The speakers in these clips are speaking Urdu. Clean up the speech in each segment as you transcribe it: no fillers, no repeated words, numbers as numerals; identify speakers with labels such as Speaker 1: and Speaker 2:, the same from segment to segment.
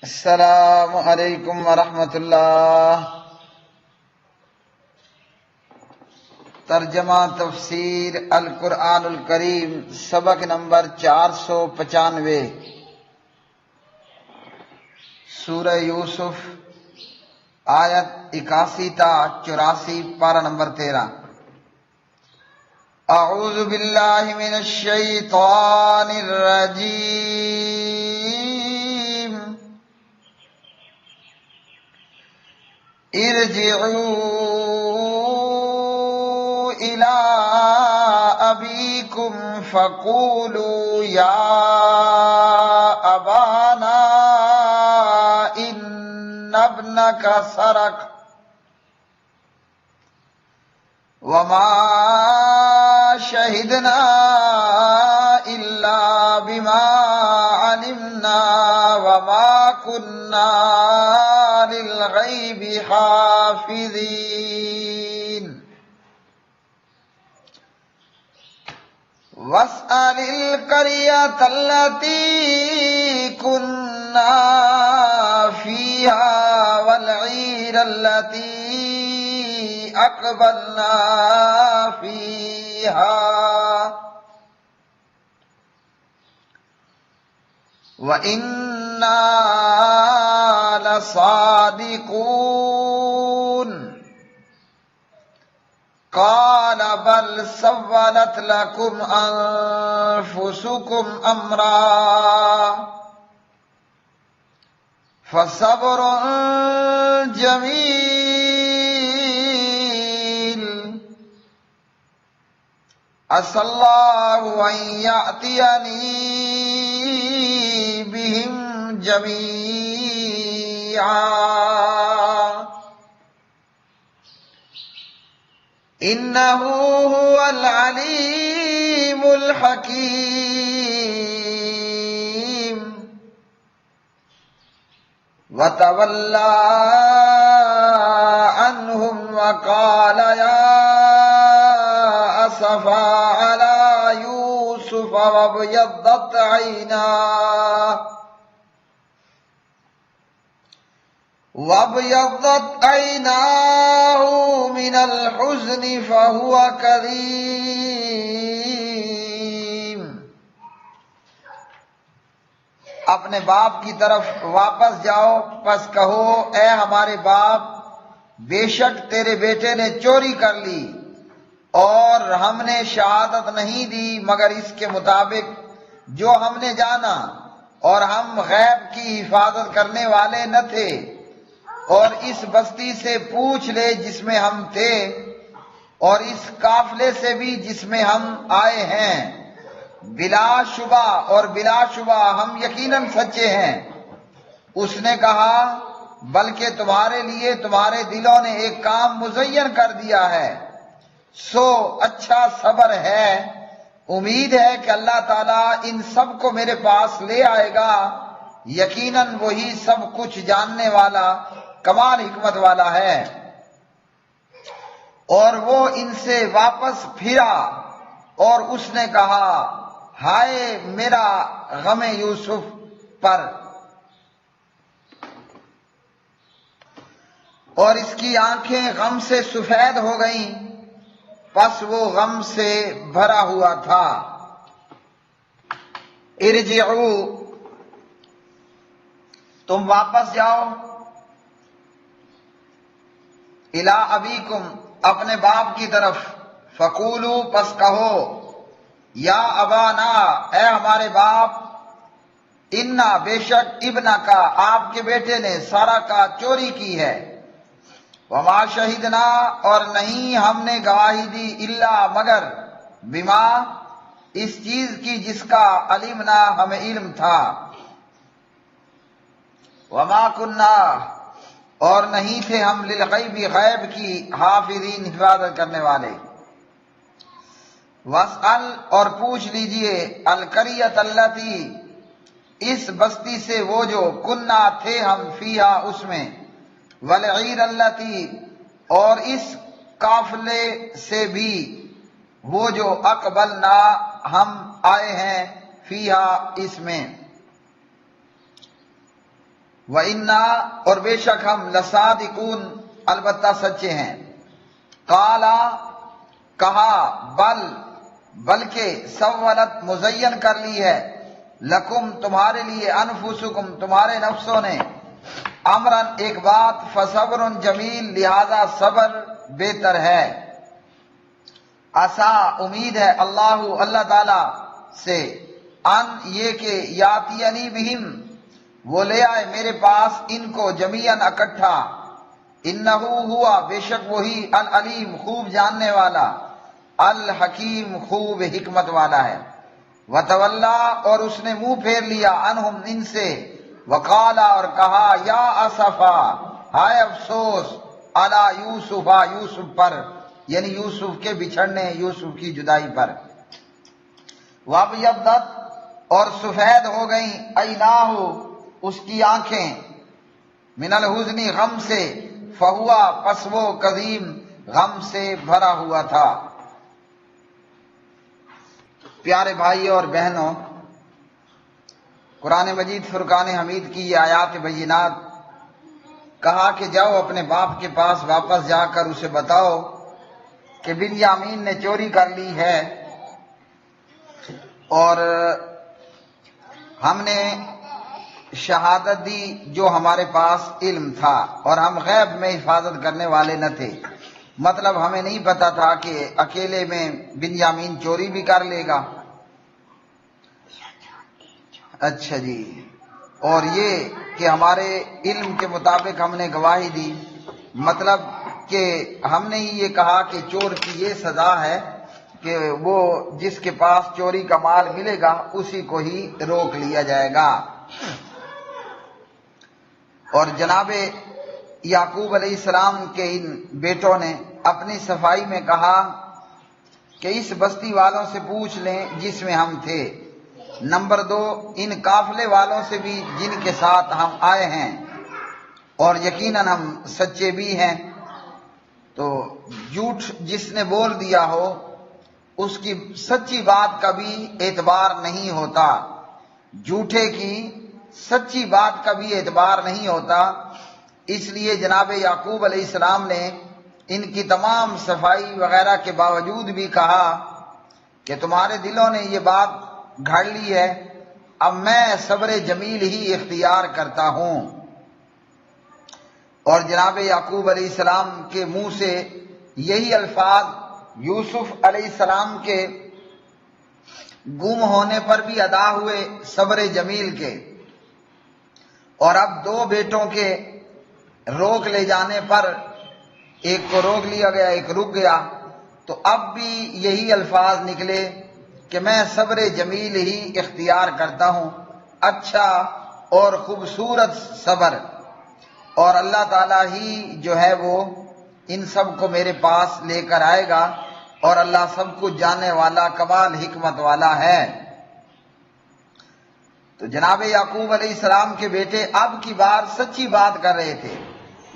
Speaker 1: السلام علیکم ورحمۃ اللہ۔ ترجمہ تفسیر القرآن الکریم، سبق نمبر 495، سورہ یوسف، آیت 81 تا 84، پارہ نمبر 13۔ اعوذ باللہ من الشیطان الرجیم، ارجعوا إلى أبيكم فقولوا يا أبانا إن ابنك سرق وما شهدنا إلا بما علمنا وما كنا للغيب حافظين واسأل القرية التي كنا فيها والعير التي أقبلنا فيها وإنا لصادقون قال بل سولت لكم أنفسكم أمرا فصبر جميل عسى الله أن يأتيني بهم جميعا إنه هو العليم الحكيم وتولى عنهم وقال يا أسفا على يوسف وابيضت عيناه من الحزن فهو كظيم۔ اپنے باپ کی طرف واپس جاؤ، پس کہو اے ہمارے باپ، بے شک تیرے بیٹے نے چوری کر لی اور ہم نے شہادت نہیں دی مگر اس کے مطابق جو ہم نے جانا، اور ہم غیب کی حفاظت کرنے والے نہ تھے، اور اس بستی سے پوچھ لے جس میں ہم تھے اور اس قافلے سے بھی جس میں ہم آئے ہیں، بلا شبہ اور بلا شبہ ہم یقیناً سچے ہیں۔ اس نے کہا بلکہ تمہارے لیے تمہارے دلوں نے ایک کام مزین کر دیا ہے، سو اچھا صبر ہے، امید ہے کہ اللہ تعالیٰ ان سب کو میرے پاس لے آئے گا، یقیناً وہی سب کچھ جاننے والا کمال حکمت والا ہے۔ اور وہ ان سے واپس پھرا اور اس نے کہا ہائے میرا غم یوسف پر، اور اس کی آنکھیں غم سے سفید ہو گئیں، پس وہ غم سے بھرا ہوا تھا۔ ارجعوا، تم واپس جاؤ، الی ابیکم، اپنے باپ کی طرف، فقولوا، پس کہو، یا ابانا، اے ہمارے باپ، انا، بے شک، ابنا کا، آپ کے بیٹے نے، سارا کا چوری کی ہے، وما شہدنا، اور نہیں ہم نے گواہی دی، الا مگر، بما، اس چیز کی جس کا علمنا ہمیں علم تھا، وما کننا، اور نہیں تھے ہم، للغیب، غیب کی، حافظین، حفاظت کرنے والے۔ واسأل، اور پوچھ لیجئے، القریۃ التی، اس بستی سے وہ جو، کننا تھے ہم، فیہا، اس میں، والعیر التی، اور اس قافلے سے بھی، وہ جو، اقبلنا، ہم آئے ہیں، فیہا، اس میں۔ وَإِنَّا اور بے شک ہم لَصَادِقُونَ البتہ سچے ہیں. قَالَ کہا بلکہ سولت مزین کر لی ہے لکم تمہارے لیے انفسکم تمہارے نفسوں نے امرن ایک بات فصبر جمیل لہذا صبر بہتر ہے. عسا امید ہے اللہ تعالی سے ان یہ کہ یاتینی بہم وہ لے آئے میرے پاس ان کو جمیعاً اکٹھا. انہو ہوا بے شک وہی العلیم خوب جاننے والا الحکیم خوب حکمت والا ہے. وتولا اور اس نے منہ پھیر لیا عنہم ان سے. وقالا اور کہا یا اسفا ہائے افسوس علی یوسف یوسف پر یعنی یوسف کے بچھڑنے یوسف کی جدائی پر. وابیضت اور سفید ہو گئیں عیناہ اس کی آنکھیں من الحزن غم سے فہوا پس وہ کظیم غم سے بھرا ہوا تھا. پیارے بھائی اور بہنوں، قرآن مجید فرقان حمید کی یہ آیات بینات کہا کہ جاؤ اپنے باپ کے پاس واپس جا کر اسے بتاؤ کہ بنیامین نے چوری کر لی ہے اور ہم نے شہادت دی جو ہمارے پاس علم تھا اور ہم غیب میں حفاظت کرنے والے نہ تھے. مطلب ہمیں نہیں پتا تھا کہ اکیلے میں بنیامین چوری بھی کر لے گا. اچھا جی، اور یہ کہ ہمارے علم کے مطابق ہم نے گواہی دی، مطلب کہ ہم نے ہی یہ کہا کہ چور کی یہ سزا ہے کہ وہ جس کے پاس چوری کا مال ملے گا اسی کو ہی روک لیا جائے گا. اور جناب یعقوب علیہ السلام کے ان بیٹوں نے اپنی صفائی میں کہا کہ اس بستی والوں سے پوچھ لیں جس میں ہم تھے. نمبر 2 ان قافلے والوں سے بھی جن کے ساتھ ہم آئے ہیں اور یقیناً ہم سچے بھی ہیں. تو جھوٹ جس نے بول دیا ہو اس کی سچی بات کا بھی اعتبار نہیں ہوتا، جھوٹے کی سچی بات کا بھی اعتبار نہیں ہوتا. اس لیے جناب یعقوب علیہ السلام نے ان کی تمام صفائی وغیرہ کے باوجود بھی کہا کہ تمہارے دلوں نے یہ بات گھڑ لی ہے، اب میں صبر جمیل ہی اختیار کرتا ہوں. اور جناب یعقوب علیہ السلام کے منہ سے یہی الفاظ یوسف علیہ السلام کے گم ہونے پر بھی ادا ہوئے صبر جمیل کے. اور اب 2 بیٹوں کے روک لے جانے پر ایک کو روک لیا گیا ایک رک گیا، تو اب بھی یہی الفاظ نکلے کہ میں صبر جمیل ہی اختیار کرتا ہوں، اچھا اور خوبصورت صبر. اور اللہ تعالیٰ ہی جو ہے وہ ان سب کو میرے پاس لے کر آئے گا اور اللہ سب کچھ جاننے والا کمال حکمت والا ہے. تو جناب یعقوب علیہ السلام کے بیٹے اب کی بار سچی بات کر رہے تھے،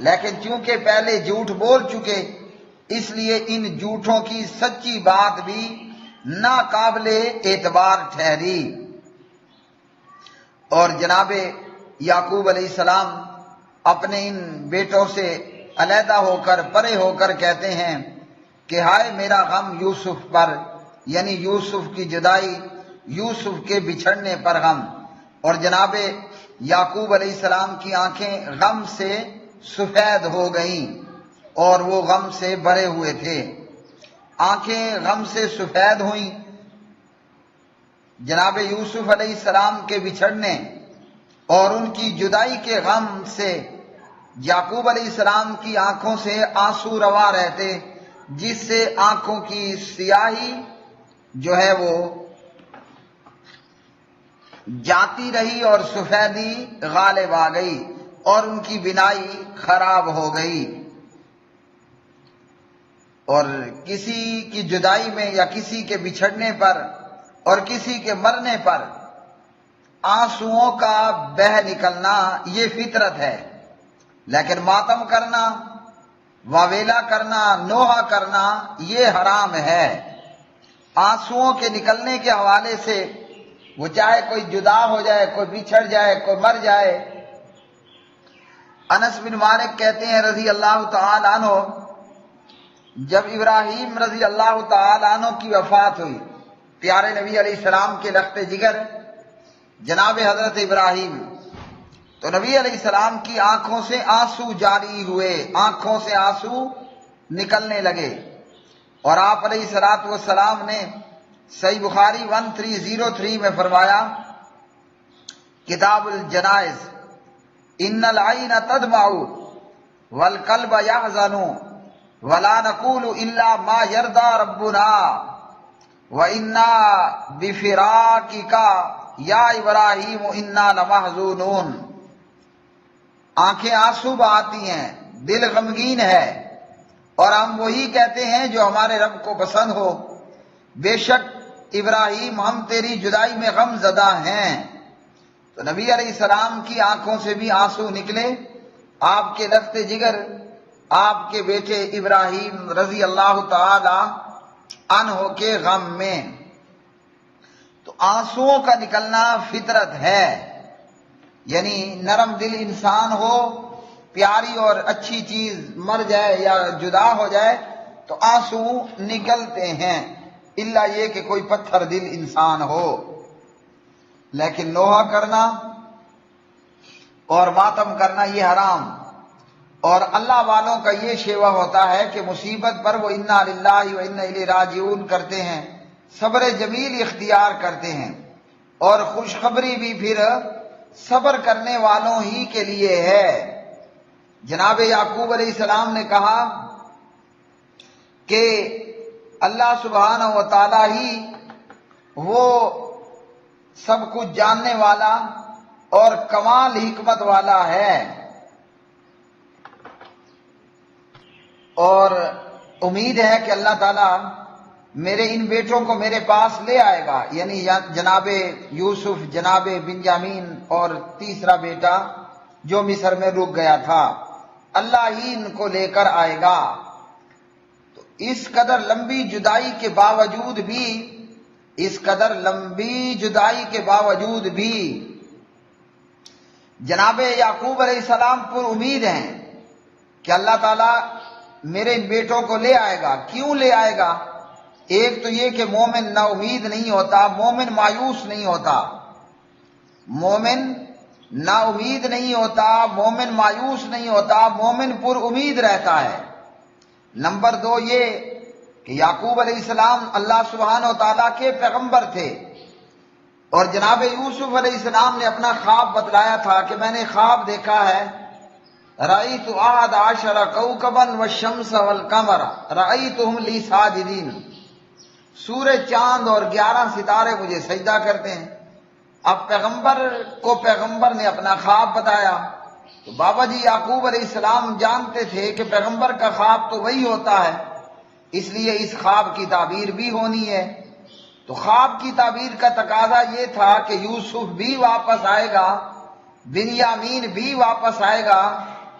Speaker 1: لیکن چونکہ پہلے جھوٹ بول چکے اس لیے ان جھوٹوں کی سچی بات بھی ناقابل اعتبار ٹھہری. اور جناب یعقوب علیہ السلام اپنے ان بیٹوں سے علیحدہ ہو کر پرے ہو کر کہتے ہیں کہ ہائے میرا غم یوسف پر، یعنی یوسف کی جدائی یوسف کے بچھڑنے پر غم. اور جناب یعقوب علیہ السلام کی آنکھیں غم سے سفید ہو گئیں اور وہ غم سے بھرے ہوئے تھے. آنکھیں غم سے سفید ہوئیں جناب یوسف علیہ السلام کے بچھڑنے اور ان کی جدائی کے غم سے. یعقوب علیہ السلام کی آنکھوں سے آنسو روا رہتے جس سے آنکھوں کی سیاہی جو ہے وہ جاتی رہی اور سفیدی غالب آ گئی اور ان کی بینائی خراب ہو گئی. اور کسی کی جدائی میں یا کسی کے بچھڑنے پر اور کسی کے مرنے پر آنسوؤں کا بہہ نکلنا یہ فطرت ہے، لیکن ماتم کرنا، واویلا کرنا، نوحہ کرنا یہ حرام ہے. آنسوؤں کے نکلنے کے حوالے سے وہ چاہے کوئی جدا ہو جائے، کوئی بچھڑ جائے، کوئی مر جائے، انس بن مالک کہتے ہیں رضی اللہ تعالی عنہ، جب ابراہیم رضی اللہ تعالی عنہ کی وفات ہوئی، پیارے نبی علیہ السلام کے لخت جگر جناب حضرت ابراہیم، تو نبی علیہ السلام کی آنکھوں سے آنسو جاری ہوئے، آنکھوں سے آنسو نکلنے لگے، اور آپ علیہ السلام نے صحیح بخاری 1303 میں فرمایا، کتاب الجنائز، ان العین تدمع والقلب یحزن ولا نقول الا ما یرضى ربنا وانا بفراقک یا ابراہیم انا لمحزونون۔ آنکھیں آنسو بہاتی ہیں، دل غمگین ہے، اور ہم وہی کہتے ہیں جو ہمارے رب کو پسند ہو، بے شک ابراہیم ہم تیری جدائی میں غم زدہ ہیں۔ تو نبی علیہ السلام کی آنکھوں سے بھی آنسو نکلے، آپ کے لخت جگر آپ کے بیٹے ابراہیم رضی اللہ تعالی عنہ کے غم میں۔ تو آنسوؤں کا نکلنا فطرت ہے، یعنی نرم دل انسان ہو، پیاری اور اچھی چیز مر جائے یا جدا ہو جائے تو آنسو نکلتے ہیں، الا یہ کہ کوئی پتھر دل انسان ہو۔ لیکن نوحہ کرنا اور ماتم کرنا یہ حرام، اور اللہ والوں کا یہ شیوہ ہوتا ہے کہ مصیبت پر وہ انا للہ و انا الیہ راجعون کرتے ہیں، صبر جمیل اختیار کرتے ہیں، اور خوشخبری بھی پھر صبر کرنے والوں ہی کے لیے ہے۔ جناب یعقوب علیہ السلام نے کہا کہ اللہ سبحانہ و تعالی ہی وہ سب کچھ جاننے والا اور کمال حکمت والا ہے، اور امید ہے کہ اللہ تعالیٰ میرے ان بیٹوں کو میرے پاس لے آئے گا، یعنی جناب یوسف، جناب بنیامین اور تیسرا بیٹا جو مصر میں رک گیا تھا، اللہ ہی ان کو لے کر آئے گا۔ تو اس قدر لمبی جدائی کے باوجود بھی، اس قدر لمبی جدائی کے باوجود بھی جناب یعقوب علیہ السلام پر امید ہیں کہ اللہ تعالیٰ میرے ان بیٹوں کو لے آئے گا۔ کیوں لے آئے گا؟ ایک تو یہ کہ مومن نا امید نہیں ہوتا، مومن مایوس نہیں ہوتا، مومن نا امید نہیں ہوتا، مومن مایوس نہیں ہوتا، مومن پر امید رہتا ہے۔ نمبر دو یہ کہ یعقوب علیہ السلام اللہ سبحانہ و تعالیٰ کے پیغمبر تھے، اور جناب یوسف علیہ السلام نے اپنا خواب بتلایا تھا کہ میں نے خواب دیکھا ہے، رأیت احد عشر کوکبا والشمس والقمر رأیتهم لی ساجدین، سورج، چاند اور 11 ستارے مجھے سجدہ کرتے ہیں۔ اب پیغمبر کو پیغمبر نے اپنا خواب بتایا، تو بابا جی یعقوب علیہ السلام جانتے تھے کہ پیغمبر کا خواب تو وہی ہوتا ہے، اس لیے اس خواب کی تعبیر بھی ہونی ہے۔ تو خواب کی تعبیر کا تقاضا یہ تھا کہ یوسف بھی واپس آئے گا، بنیامین بھی واپس آئے گا،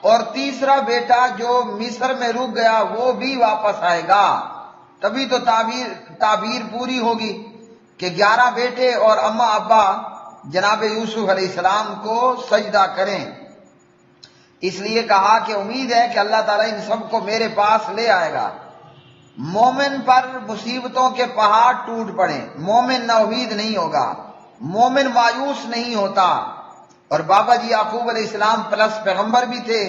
Speaker 1: اور تیسرا بیٹا جو مصر میں رک گیا وہ بھی واپس آئے گا، تبھی تو تعبیر پوری ہوگی کہ 11 بیٹے اور اماں ابا جناب یوسف علیہ السلام کو سجدہ کریں۔ اس لیے کہا کہ امید ہے کہ اللہ تعالیٰ ان سب کو میرے پاس لے آئے گا۔ مومن پر مصیبتوں کے پہاڑ ٹوٹ پڑے، مومن نا امید نہیں ہوگا، مومن مایوس نہیں ہوتا، اور بابا جی یعقوب علیہ السلام پلس پیغمبر بھی تھے،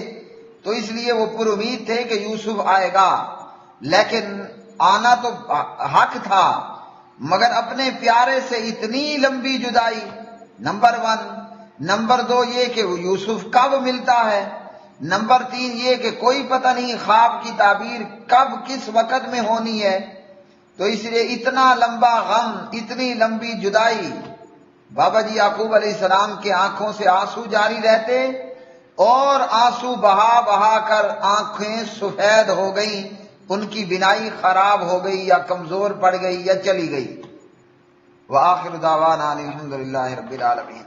Speaker 1: تو اس لیے وہ پر امید تھے کہ یوسف آئے گا، لیکن آنا تو حق تھا، مگر اپنے پیارے سے اتنی لمبی جدائی، نمبر 1، نمبر 2 یہ کہ وہ یوسف کب ملتا ہے، نمبر 3 یہ کہ کوئی پتہ نہیں خواب کی تعبیر کب کس وقت میں ہونی ہے، تو اس لیے اتنا لمبا غم، اتنی لمبی جدائی، بابا جی یعقوب علیہ السلام کے آنکھوں سے آنسو جاری رہتے، اور آنسو بہا بہا کر آنکھیں سفید ہو گئیں، ان کی بینائی خراب ہو گئی یا کمزور پڑ گئی یا چلی گئی۔ وآخر دعوانا الحمدللہ رب العالمین۔